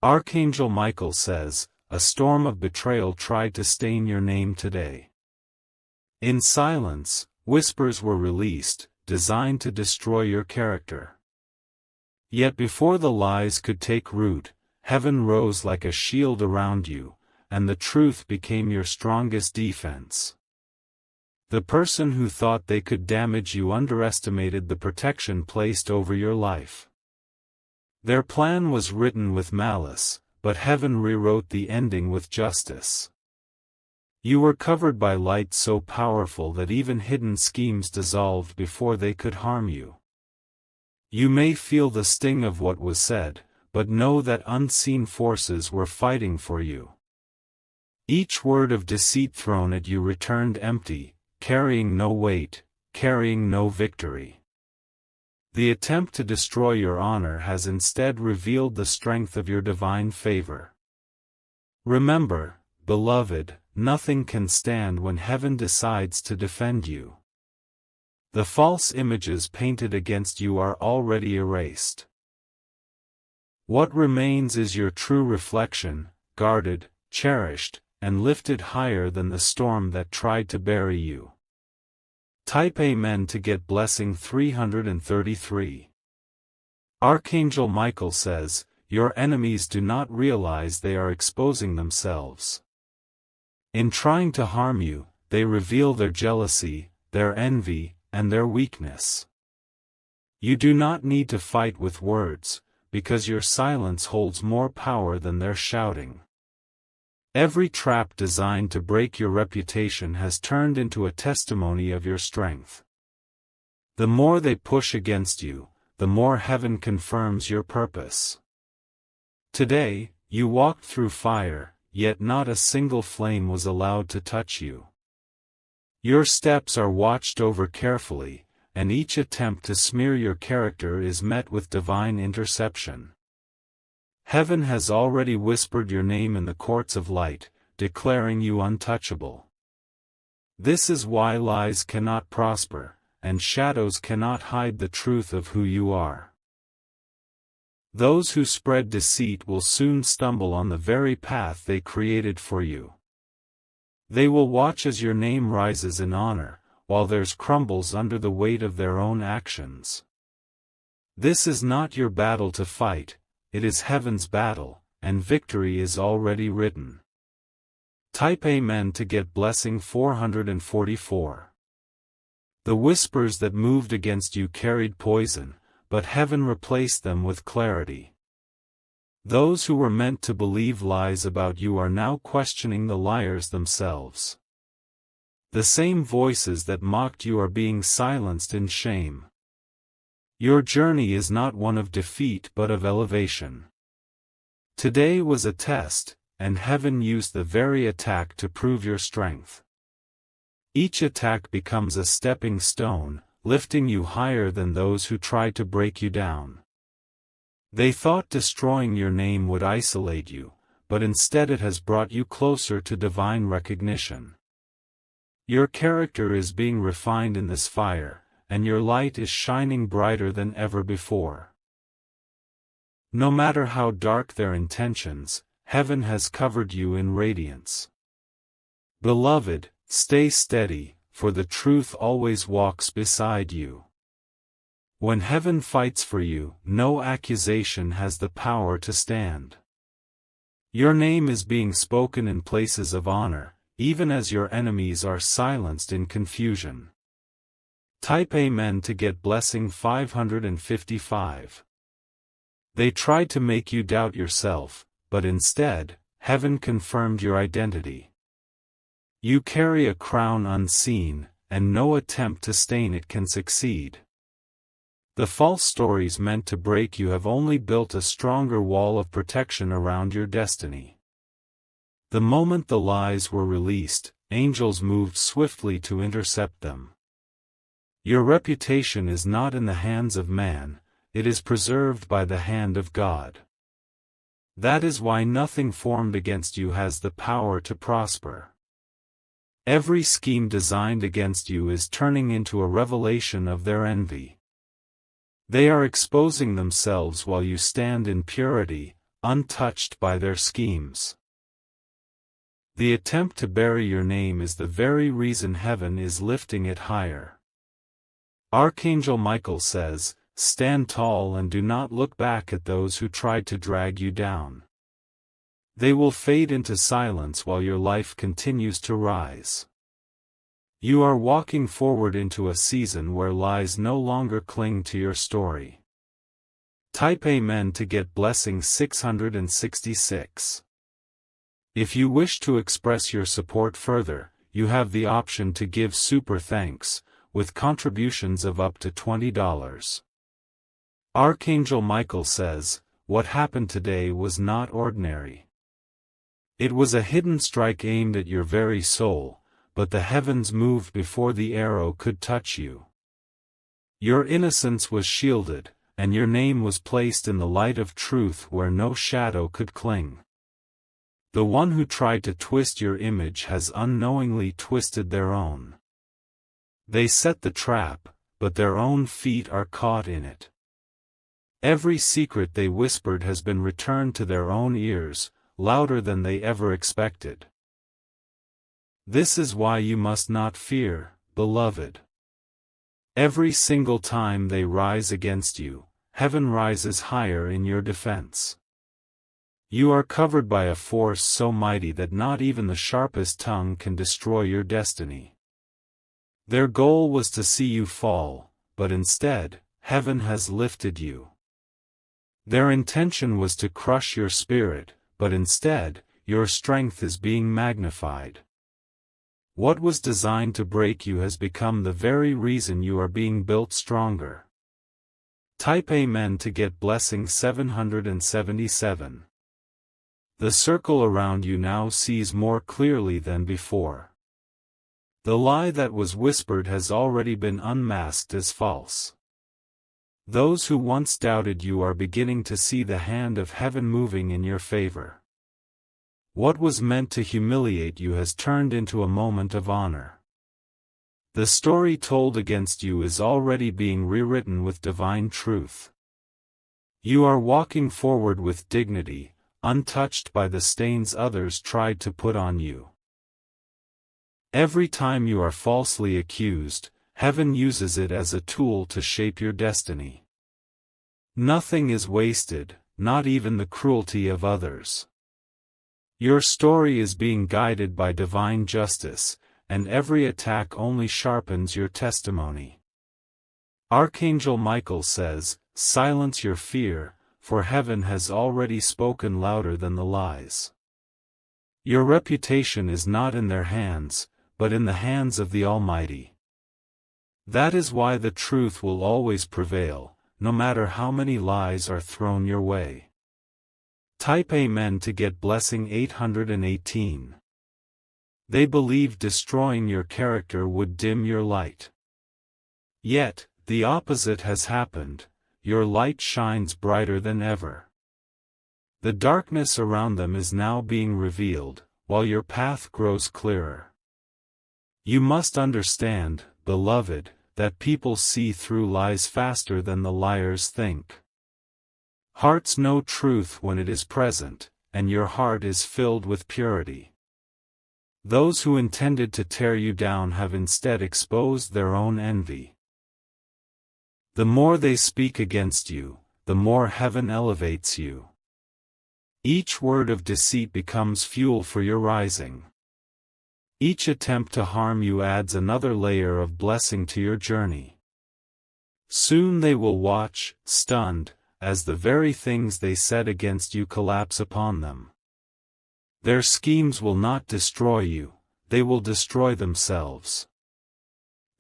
Archangel Michael says, a storm of betrayal tried to stain your name today. In silence, whispers were released, designed to destroy your character. Yet before the lies could take root, heaven rose like a shield around you, and the truth became your strongest defense. The person who thought they could damage you underestimated the protection placed over your life. Their plan was written with malice, but heaven rewrote the ending with justice. You were covered by light so powerful that even hidden schemes dissolved before they could harm you. You may feel the sting of what was said, but know that unseen forces were fighting for you. Each word of deceit thrown at you returned empty, carrying no weight, carrying no victory. The attempt to destroy your honor has instead revealed the strength of your divine favor. Remember, beloved, nothing can stand when heaven decides to defend you. The false images painted against you are already erased. What remains is your true reflection, guarded, cherished, and lifted higher than the storm that tried to bury you. Type Amen to get blessing 333. Archangel Michael says, your enemies do not realize they are exposing themselves. In trying to harm you, they reveal their jealousy, their envy, and their weakness. You do not need to fight with words, because your silence holds more power than their shouting. Every trap designed to break your reputation has turned into a testimony of your strength. The more they push against you, the more heaven confirms your purpose. Today, you walked through fire, yet not a single flame was allowed to touch you. Your steps are watched over carefully, and each attempt to smear your character is met with divine interception. Heaven has already whispered your name in the courts of light, declaring you untouchable. This is why lies cannot prosper, and shadows cannot hide the truth of who you are. Those who spread deceit will soon stumble on the very path they created for you. They will watch as your name rises in honor, while theirs crumbles under the weight of their own actions. This is not your battle to fight. It is heaven's battle, and victory is already written. Type Amen to get blessing 444. The whispers that moved against you carried poison, but heaven replaced them with clarity. Those who were meant to believe lies about you are now questioning the liars themselves. The same voices that mocked you are being silenced in shame. Your journey is not one of defeat but of elevation. Today was a test, and heaven used the very attack to prove your strength. Each attack becomes a stepping stone, lifting you higher than those who tried to break you down. They thought destroying your name would isolate you, but instead it has brought you closer to divine recognition. Your character is being refined in this fire, and your light is shining brighter than ever before. No matter how dark their intentions, heaven has covered you in radiance. Beloved, stay steady, for the truth always walks beside you. When heaven fights for you, no accusation has the power to stand. Your name is being spoken in places of honor, even as your enemies are silenced in confusion. Type Amen to get blessing 555. They tried to make you doubt yourself, but instead, heaven confirmed your identity. You carry a crown unseen, and no attempt to stain it can succeed. The false stories meant to break you have only built a stronger wall of protection around your destiny. The moment the lies were released, angels moved swiftly to intercept them. Your reputation is not in the hands of man, it is preserved by the hand of God. That is why nothing formed against you has the power to prosper. Every scheme designed against you is turning into a revelation of their envy. They are exposing themselves while you stand in purity, untouched by their schemes. The attempt to bury your name is the very reason heaven is lifting it higher. Archangel Michael says, "Stand tall and do not look back at those who tried to drag you down. They will fade into silence while your life continues to rise." You are walking forward into a season where lies no longer cling to your story. Type Amen to get blessing 666. If you wish to express your support further, you have the option to give super thanks, with contributions of up to $20. Archangel Michael says, "What happened today was not ordinary. It was a hidden strike aimed at your very soul, but the heavens moved before the arrow could touch you. Your innocence was shielded, and your name was placed in the light of truth where no shadow could cling. The one who tried to twist your image has unknowingly twisted their own. They set the trap, but their own feet are caught in it. Every secret they whispered has been returned to their own ears, louder than they ever expected. This is why you must not fear, beloved. Every single time they rise against you, heaven rises higher in your defense. You are covered by a force so mighty that not even the sharpest tongue can destroy your destiny. Their goal was to see you fall, but instead, heaven has lifted you. Their intention was to crush your spirit, but instead, your strength is being magnified. What was designed to break you has become the very reason you are being built stronger. Type Amen to get blessing 777. The circle around you now sees more clearly than before. The lie that was whispered has already been unmasked as false. Those who once doubted you are beginning to see the hand of heaven moving in your favor. What was meant to humiliate you has turned into a moment of honor. The story told against you is already being rewritten with divine truth. You are walking forward with dignity, untouched by the stains others tried to put on you. Every time you are falsely accused, heaven uses it as a tool to shape your destiny. Nothing is wasted, not even the cruelty of others. Your story is being guided by divine justice, and every attack only sharpens your testimony. Archangel Michael says, "Silence your fear, for heaven has already spoken louder than the lies." Your reputation is not in their hands, but in the hands of the Almighty. That is why the truth will always prevail, no matter how many lies are thrown your way. Type Amen to get blessing 818. They believed destroying your character would dim your light. Yet, the opposite has happened. Your light shines brighter than ever. The darkness around them is now being revealed, while your path grows clearer. You must understand, beloved, that people see through lies faster than the liars think. Hearts know truth when it is present, and your heart is filled with purity. Those who intended to tear you down have instead exposed their own envy. The more they speak against you, the more heaven elevates you. Each word of deceit becomes fuel for your rising. Each attempt to harm you adds another layer of blessing to your journey. Soon they will watch, stunned, as the very things they said against you collapse upon them. Their schemes will not destroy you, they will destroy themselves.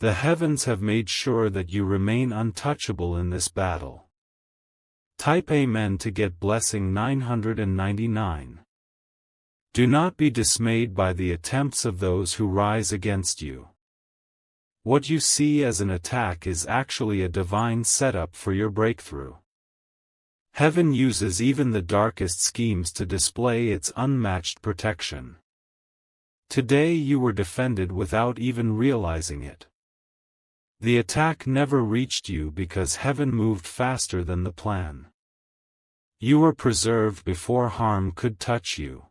The heavens have made sure that you remain untouchable in this battle. Type Amen to get blessing 999. Do not be dismayed by the attempts of those who rise against you. What you see as an attack is actually a divine setup for your breakthrough. Heaven uses even the darkest schemes to display its unmatched protection. Today you were defended without even realizing it. The attack never reached you because heaven moved faster than the plan. You were preserved before harm could touch you.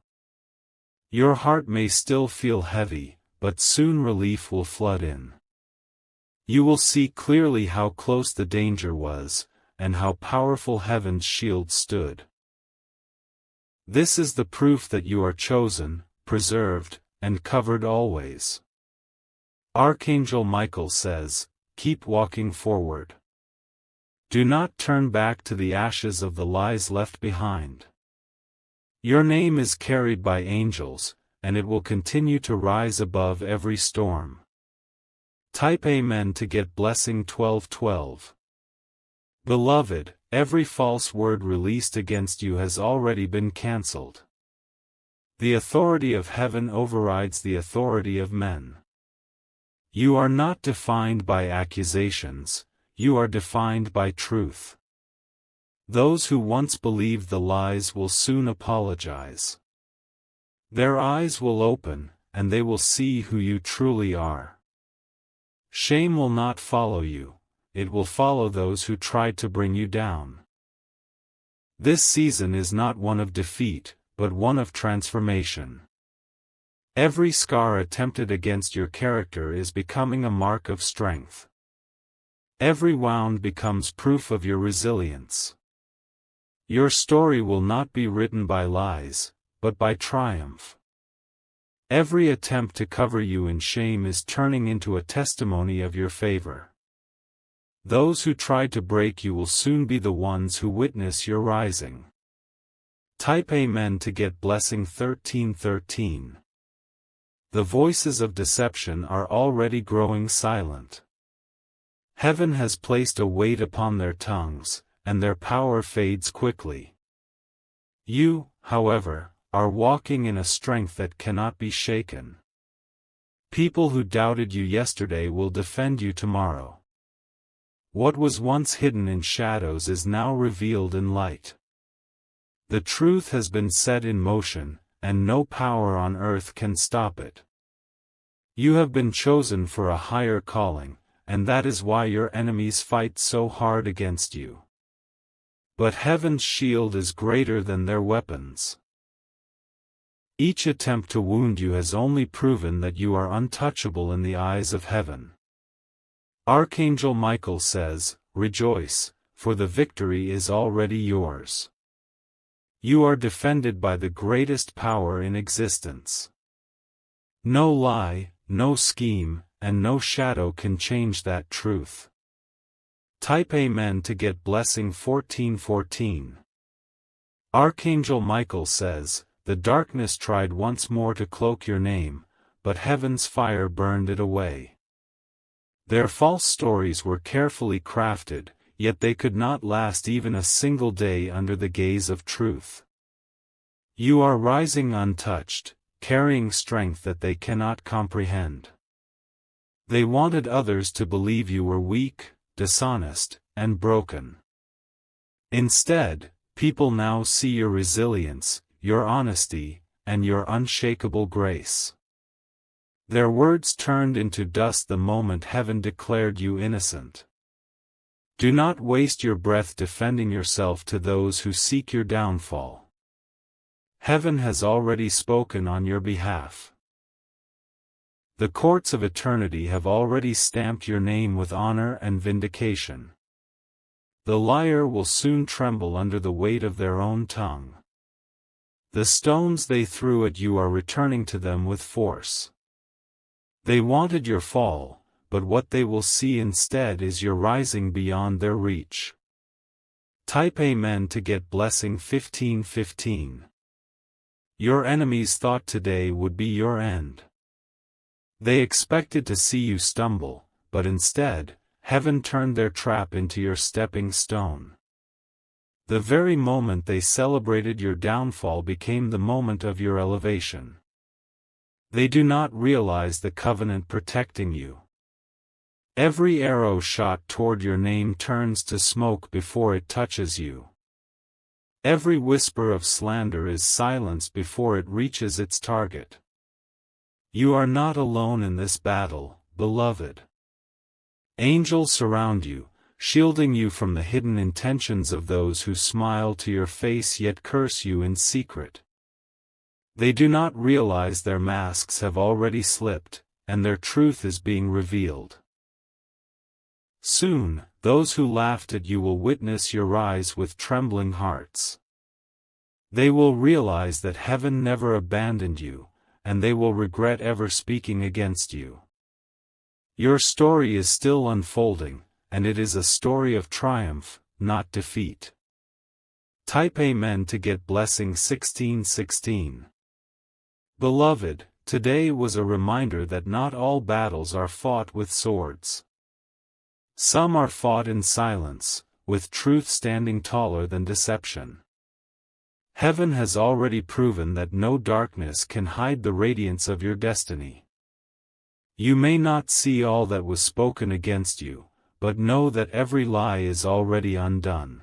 Your heart may still feel heavy, but soon relief will flood in. You will see clearly how close the danger was, and how powerful heaven's shield stood. This is the proof that you are chosen, preserved, and covered always. Archangel Michael says, keep walking forward. Do not turn back to the ashes of the lies left behind. Your name is carried by angels, and it will continue to rise above every storm. Type Amen to get blessing 1212. Beloved, every false word released against you has already been cancelled. The authority of heaven overrides the authority of men. You are not defined by accusations, you are defined by truth. Those who once believed the lies will soon apologize. Their eyes will open, and they will see who you truly are. Shame will not follow you, it will follow those who tried to bring you down. This season is not one of defeat, but one of transformation. Every scar attempted against your character is becoming a mark of strength. Every wound becomes proof of your resilience. Your story will not be written by lies, but by triumph. Every attempt to cover you in shame is turning into a testimony of your favor. Those who tried to break you will soon be the ones who witness your rising. Type Amen to get blessing 1313. The voices of deception are already growing silent. Heaven has placed a weight upon their tongues, and their power fades quickly. You, however, are walking in a strength that cannot be shaken. People who doubted you yesterday will defend you tomorrow. What was once hidden in shadows is now revealed in light. The truth has been set in motion, and no power on earth can stop it. You have been chosen for a higher calling, and that is why your enemies fight so hard against you. But heaven's shield is greater than their weapons. Each attempt to wound you has only proven that you are untouchable in the eyes of heaven. Archangel Michael says, rejoice, for the victory is already yours. You are defended by the greatest power in existence. No lie, no scheme, and no shadow can change that truth. Type Amen to get blessing 1414. Archangel Michael says, the darkness tried once more to cloak your name, but heaven's fire burned it away. Their false stories were carefully crafted, yet they could not last even a single day under the gaze of truth. You are rising untouched, carrying strength that they cannot comprehend. They wanted others to believe you were weak, dishonest, and broken. Instead, people now see your resilience, your honesty, and your unshakable grace. Their words turned into dust the moment heaven declared you innocent. Do not waste your breath defending yourself to those who seek your downfall. Heaven has already spoken on your behalf. The courts of eternity have already stamped your name with honor and vindication. The liar will soon tremble under the weight of their own tongue. The stones they threw at you are returning to them with force. They wanted your fall, but what they will see instead is your rising beyond their reach. Type Amen to get blessing 1515. Your enemies thought today would be your end. They expected to see you stumble, but instead, heaven turned their trap into your stepping stone. The very moment they celebrated your downfall became the moment of your elevation. They do not realize the covenant protecting you. Every arrow shot toward your name turns to smoke before it touches you. Every whisper of slander is silenced before it reaches its target. You are not alone in this battle, beloved. Angels surround you, shielding you from the hidden intentions of those who smile to your face yet curse you in secret. They do not realize their masks have already slipped, and their truth is being revealed. Soon, those who laughed at you will witness your rise with trembling hearts. They will realize that heaven never abandoned you, and they will regret ever speaking against you. Your story is still unfolding, and it is a story of triumph, not defeat. Type Amen to get blessing 1616. Beloved, today was a reminder that not all battles are fought with swords. Some are fought in silence, with truth standing taller than deception. Heaven has already proven that no darkness can hide the radiance of your destiny. You may not see all that was spoken against you, but know that every lie is already undone.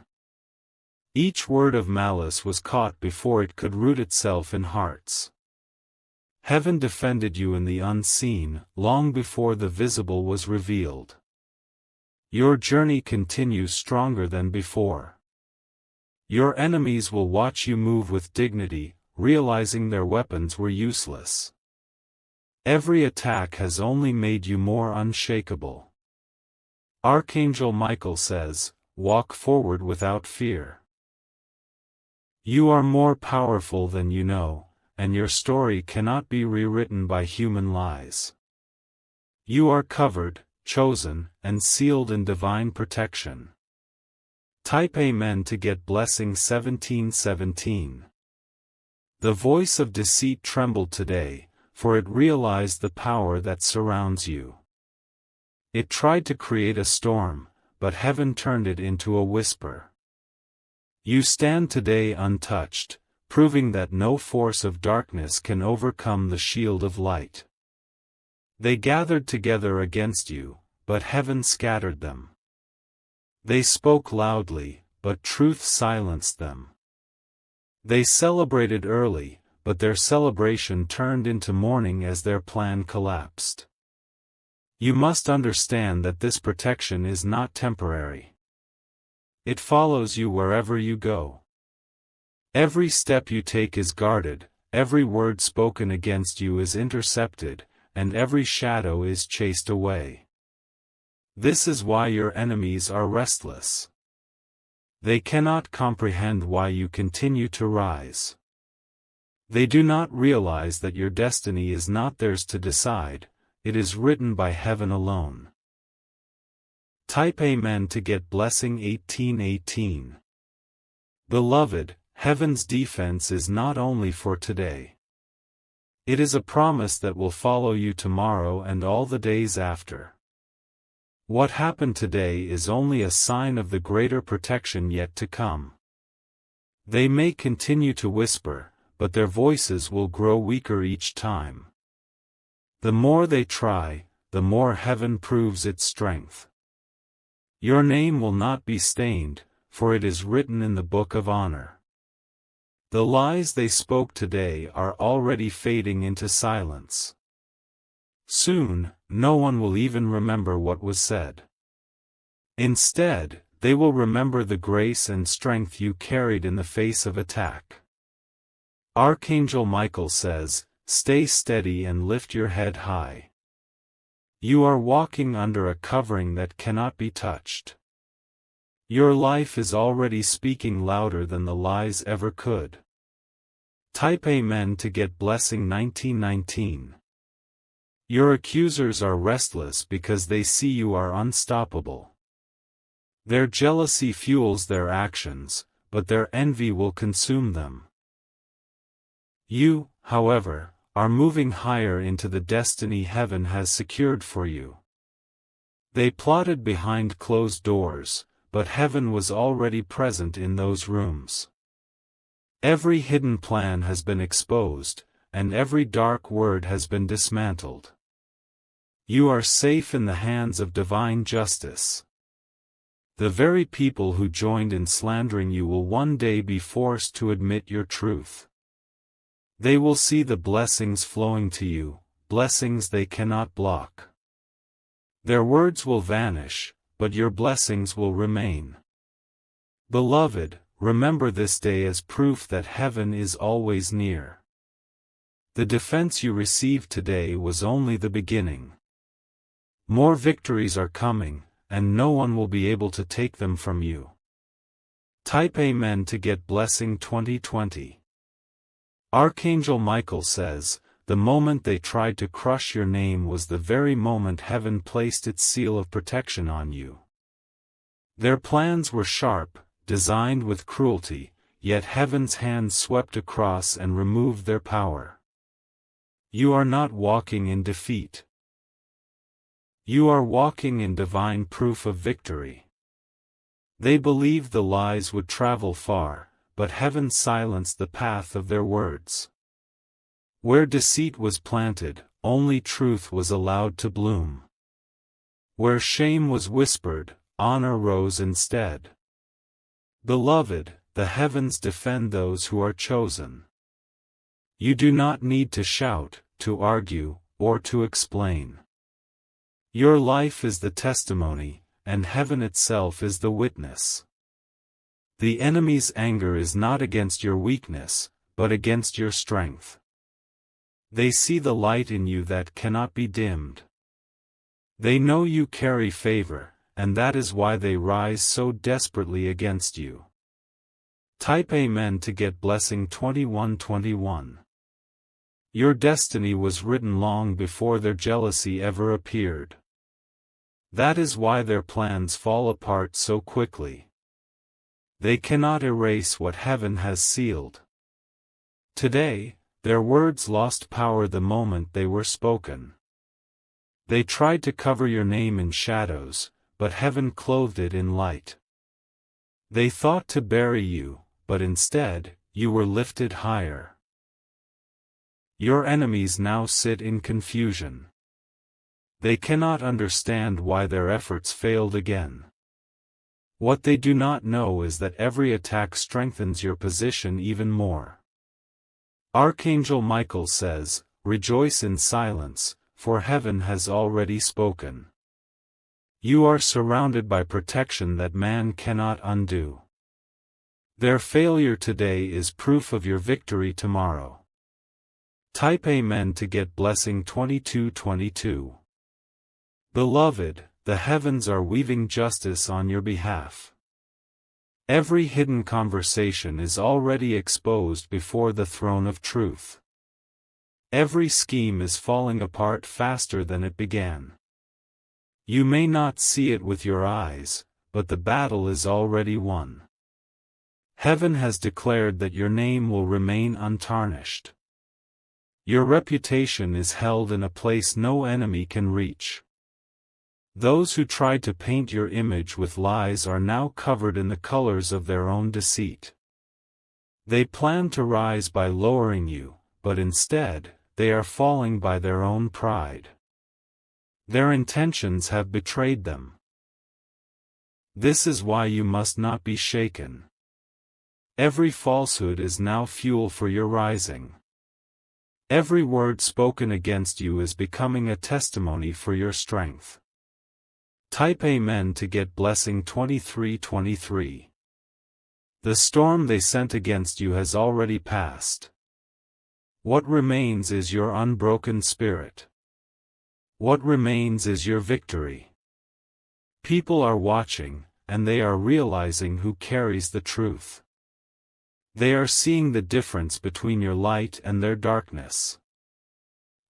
Each word of malice was caught before it could root itself in hearts. Heaven defended you in the unseen, long before the visible was revealed. Your journey continues stronger than before. Your enemies will watch you move with dignity, realizing their weapons were useless. Every attack has only made you more unshakable. Archangel Michael says, walk forward without fear. You are more powerful than you know, and your story cannot be rewritten by human lies. You are covered, chosen, and sealed in divine protection. Type Amen to get blessing 1717. The voice of deceit trembled today, for it realized the power that surrounds you. It tried to create a storm, but heaven turned it into a whisper. You stand today untouched, proving that no force of darkness can overcome the shield of light. They gathered together against you, but heaven scattered them. They spoke loudly, but truth silenced them. They celebrated early, but their celebration turned into mourning as their plan collapsed. You must understand that this protection is not temporary. It follows you wherever you go. Every step you take is guarded, every word spoken against you is intercepted, and every shadow is chased away. This is why your enemies are restless. They cannot comprehend why you continue to rise. They do not realize that your destiny is not theirs to decide, it is written by heaven alone. Type Amen to get blessing 1818. Beloved, heaven's defense is not only for today. It is a promise that will follow you tomorrow and all the days after. What happened today is only a sign of the greater protection yet to come. They may continue to whisper, but their voices will grow weaker each time. The more they try, the more heaven proves its strength. Your name will not be stained, for it is written in the book of honor. The lies they spoke today are already fading into silence. Soon, no one will even remember what was said. Instead, they will remember the grace and strength you carried in the face of attack. Archangel Michael says, stay steady and lift your head high. You are walking under a covering that cannot be touched. Your life is already speaking louder than the lies ever could. Type Amen to get blessing 1919. Your accusers are restless because they see you are unstoppable. Their jealousy fuels their actions, but their envy will consume them. You, however, are moving higher into the destiny heaven has secured for you. They plotted behind closed doors, but heaven was already present in those rooms. Every hidden plan has been exposed, and every dark word has been dismantled. You are safe in the hands of divine justice. The very people who joined in slandering you will one day be forced to admit your truth. They will see the blessings flowing to you, blessings they cannot block. Their words will vanish, but your blessings will remain. Beloved, remember this day as proof that heaven is always near. The defense you received today was only the beginning. More victories are coming, and no one will be able to take them from you. Type Amen to get blessing 2020. Archangel Michael says, the moment they tried to crush your name was the very moment heaven placed its seal of protection on you. Their plans were sharp, designed with cruelty, yet heaven's hand swept across and removed their power. You are not walking in defeat. You are walking in divine proof of victory. They believed the lies would travel far, but heaven silenced the path of their words. Where deceit was planted, only truth was allowed to bloom. Where shame was whispered, honor rose instead. Beloved, the heavens defend those who are chosen. You do not need to shout, to argue, or to explain. Your life is the testimony, and heaven itself is the witness. The enemy's anger is not against your weakness, but against your strength. They see the light in you that cannot be dimmed. They know you carry favor, and that is why they rise so desperately against you. Type Amen to get blessing 2121. Your destiny was written long before their jealousy ever appeared. That is why their plans fall apart so quickly. They cannot erase what heaven has sealed. Today, their words lost power the moment they were spoken. They tried to cover your name in shadows, but heaven clothed it in light. They thought to bury you, but instead, you were lifted higher. Your enemies now sit in confusion. They cannot understand why their efforts failed again. What they do not know is that every attack strengthens your position even more. Archangel Michael says, rejoice in silence, for heaven has already spoken. You are surrounded by protection that man cannot undo. Their failure today is proof of your victory tomorrow. Type Amen to get blessing 2222. Beloved, the heavens are weaving justice on your behalf. Every hidden conversation is already exposed before the throne of truth. Every scheme is falling apart faster than it began. You may not see it with your eyes, but the battle is already won. Heaven has declared that your name will remain untarnished. Your reputation is held in a place no enemy can reach. Those who tried to paint your image with lies are now covered in the colors of their own deceit. They plan to rise by lowering you, but instead, they are falling by their own pride. Their intentions have betrayed them. This is why you must not be shaken. Every falsehood is now fuel for your rising. Every word spoken against you is becoming a testimony for your strength. Type Amen to get blessing 2323. The storm they sent against you has already passed. What remains is your unbroken spirit. What remains is your victory. People are watching, and they are realizing who carries the truth. They are seeing the difference between your light and their darkness.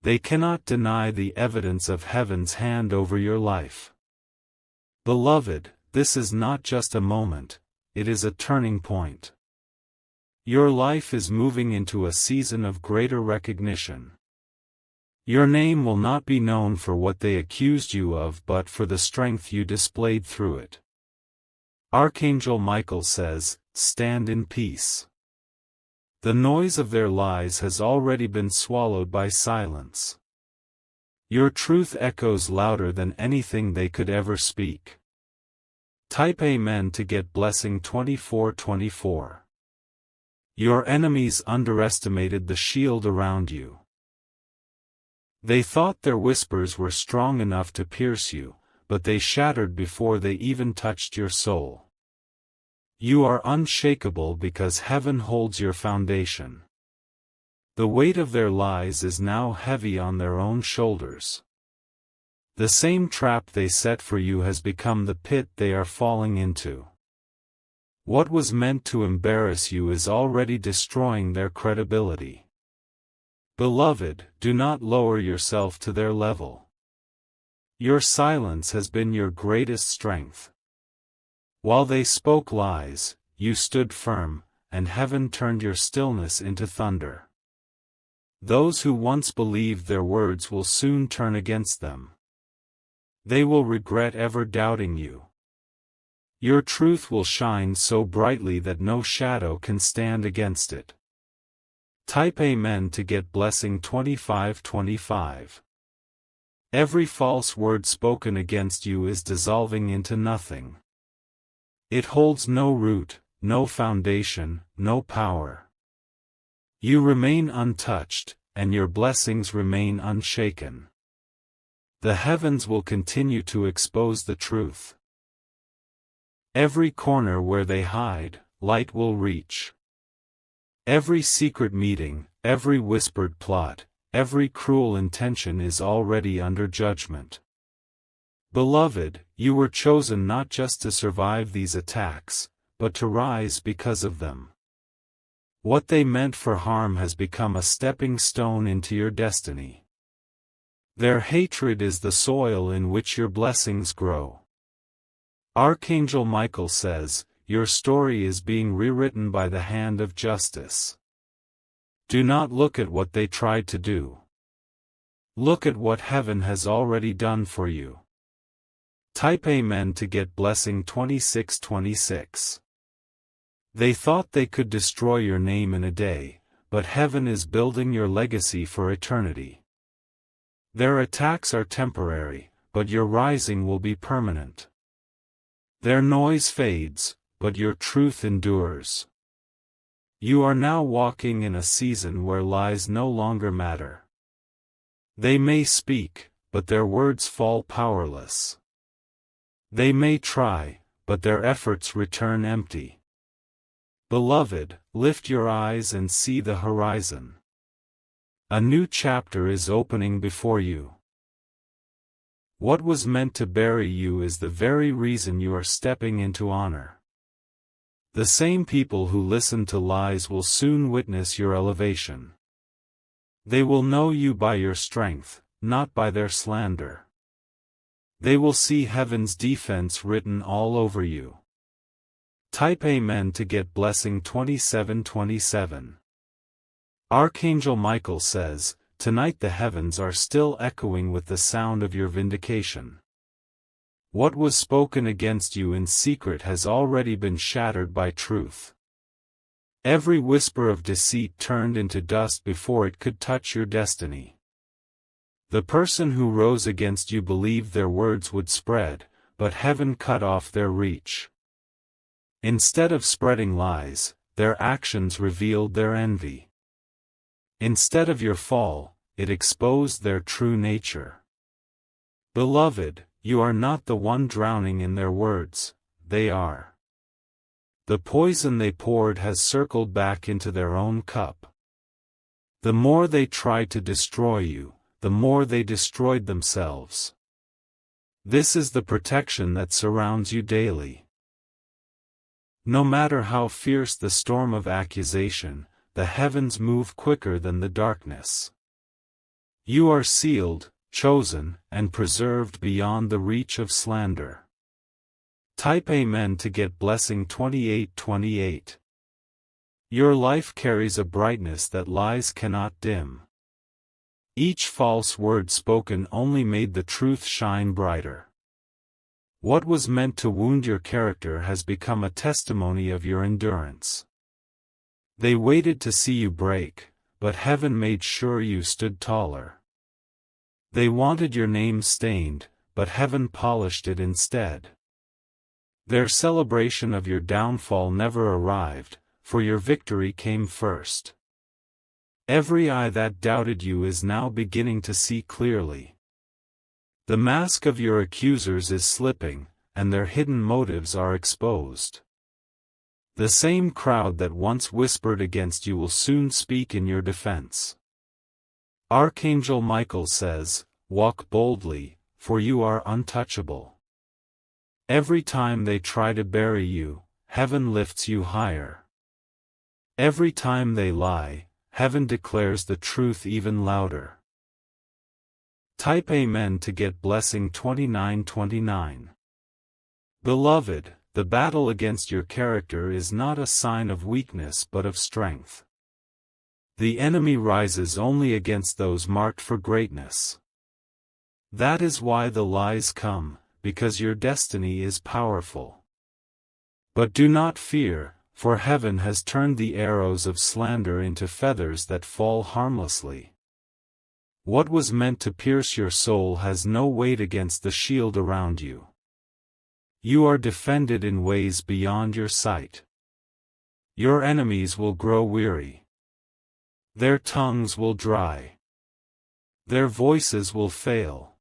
They cannot deny the evidence of heaven's hand over your life. Beloved, this is not just a moment, it is a turning point. Your life is moving into a season of greater recognition. Your name will not be known for what they accused you of but for the strength you displayed through it. Archangel Michael says, stand in peace. The noise of their lies has already been swallowed by silence. Your truth echoes louder than anything they could ever speak. Type Amen to get blessing 2424. Your enemies underestimated the shield around you. They thought their whispers were strong enough to pierce you, but they shattered before they even touched your soul. You are unshakable because heaven holds your foundation. The weight of their lies is now heavy on their own shoulders. The same trap they set for you has become the pit they are falling into. What was meant to embarrass you is already destroying their credibility. Beloved, do not lower yourself to their level. Your silence has been your greatest strength. While they spoke lies, you stood firm, and heaven turned your stillness into thunder. Those who once believed their words will soon turn against them. They will regret ever doubting you. Your truth will shine so brightly that no shadow can stand against it. Type Amen to get blessing 2525. Every false word spoken against you is dissolving into nothing. It holds no root, no foundation, no power. You remain untouched, and your blessings remain unshaken. The heavens will continue to expose the truth. Every corner where they hide, light will reach. Every secret meeting, every whispered plot, every cruel intention is already under judgment. Beloved, you were chosen not just to survive these attacks, but to rise because of them. What they meant for harm has become a stepping stone into your destiny. Their hatred is the soil in which your blessings grow. Archangel Michael says, your story is being rewritten by the hand of justice. Do not look at what they tried to do. Look at what heaven has already done for you. Type Amen to get blessing 2626. They thought they could destroy your name in a day, but heaven is building your legacy for eternity. Their attacks are temporary, but your rising will be permanent. Their noise fades, but your truth endures. You are now walking in a season where lies no longer matter. They may speak, but their words fall powerless. They may try, but their efforts return empty. Beloved, lift your eyes and see the horizon. A new chapter is opening before you. What was meant to bury you is the very reason you are stepping into honor. The same people who listen to lies will soon witness your elevation. They will know you by your strength, not by their slander. They will see heaven's defense written all over you. Type Amen to get blessing 2727. Archangel Michael says, tonight the heavens are still echoing with the sound of your vindication. What was spoken against you in secret has already been shattered by truth. Every whisper of deceit turned into dust before it could touch your destiny. The person who rose against you believed their words would spread, but heaven cut off their reach. Instead of spreading lies, their actions revealed their envy. Instead of your fall, it exposed their true nature. Beloved, you are not the one drowning in their words, they are. The poison they poured has circled back into their own cup. The more they tried to destroy you, the more they destroyed themselves. This is the protection that surrounds you daily. No matter how fierce the storm of accusation, the heavens move quicker than the darkness. You are sealed, chosen, and preserved beyond the reach of slander. Type Amen to get blessing 2828. Your life carries a brightness that lies cannot dim. Each false word spoken only made the truth shine brighter. What was meant to wound your character has become a testimony of your endurance. They waited to see you break, but heaven made sure you stood taller. They wanted your name stained, but heaven polished it instead. Their celebration of your downfall never arrived, for your victory came first. Every eye that doubted you is now beginning to see clearly. The mask of your accusers is slipping, and their hidden motives are exposed. The same crowd that once whispered against you will soon speak in your defense. Archangel Michael says, "Walk boldly, for you are untouchable." Every time they try to bury you, heaven lifts you higher. Every time they lie, heaven declares the truth even louder. Type Amen to get blessing 2929. Beloved, the battle against your character is not a sign of weakness but of strength. The enemy rises only against those marked for greatness. That is why the lies come, because your destiny is powerful. But do not fear, for heaven has turned the arrows of slander into feathers that fall harmlessly. What was meant to pierce your soul has no weight against the shield around you. You are defended in ways beyond your sight. Your enemies will grow weary. Their tongues will dry. Their voices will fail.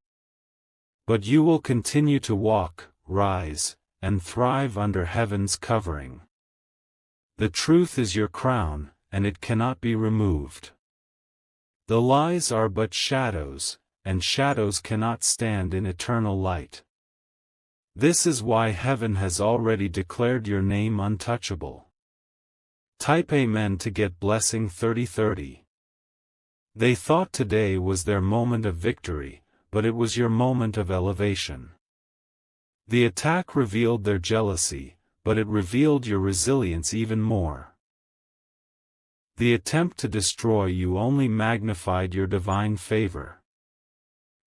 But you will continue to walk, rise, and thrive under heaven's covering. The truth is your crown, and it cannot be removed. The lies are but shadows, and shadows cannot stand in eternal light. This is why heaven has already declared your name untouchable. Type Amen to get blessing 3030. They thought today was their moment of victory, but it was your moment of elevation. The attack revealed their jealousy, but it revealed your resilience even more. The attempt to destroy you only magnified your divine favor.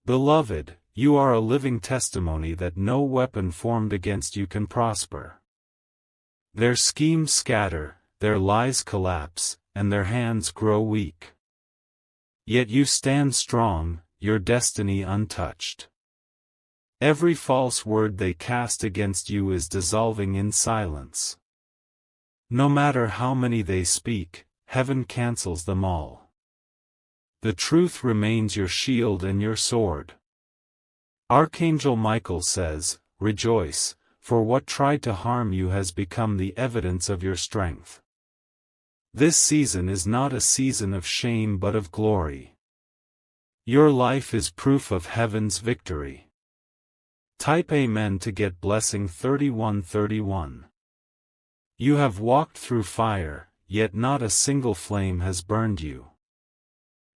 Beloved, you are a living testimony that no weapon formed against you can prosper. Their schemes scatter, their lies collapse, and their hands grow weak. Yet you stand strong, your destiny untouched. Every false word they cast against you is dissolving in silence. No matter how many they speak, heaven cancels them all. The truth remains your shield and your sword. Archangel Michael says, "Rejoice, for what tried to harm you has become the evidence of your strength." This season is not a season of shame but of glory. Your life is proof of heaven's victory. Type Amen to get blessing 3131. You have walked through fire, yet not a single flame has burned you.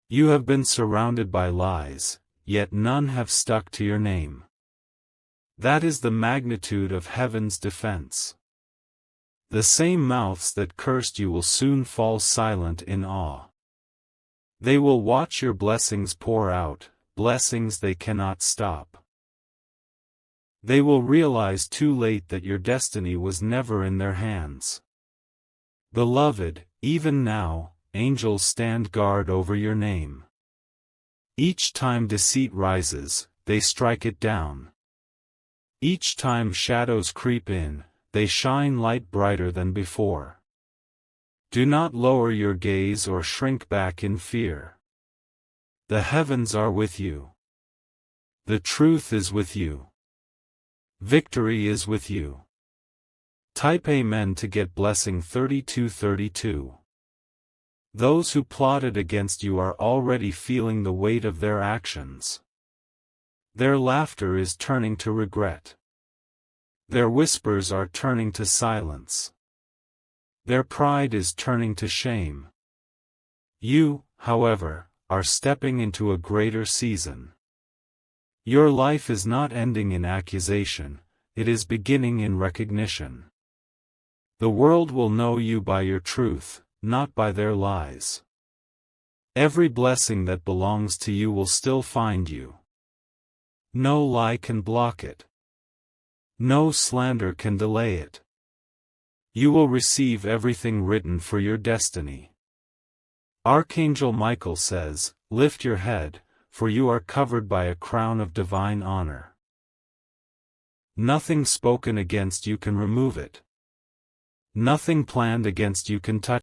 You have been surrounded by lies, yet none have stuck to your name. That is the magnitude of heaven's defense. The same mouths that cursed you will soon fall silent in awe. They will watch your blessings pour out, blessings they cannot stop. They will realize too late that your destiny was never in their hands. Beloved, even now, angels stand guard over your name. Each time deceit rises, they strike it down. Each time shadows creep in, they shine light brighter than before. Do not lower your gaze or shrink back in fear. The heavens are with you. The truth is with you. Victory is with you. Type Amen to get blessing 3232. Those who plotted against you are already feeling the weight of their actions. Their laughter is turning to regret. Their whispers are turning to silence. Their pride is turning to shame. You, however, are stepping into a greater season. Your life is not ending in accusation, it is beginning in recognition. The world will know you by your truth, not by their lies. Every blessing that belongs to you will still find you. No lie can block it. No slander can delay it. You will receive everything written for your destiny. Archangel Michael says, "Lift your head, for you are covered by a crown of divine honor. Nothing spoken against you can remove it. Nothing planned against you can touch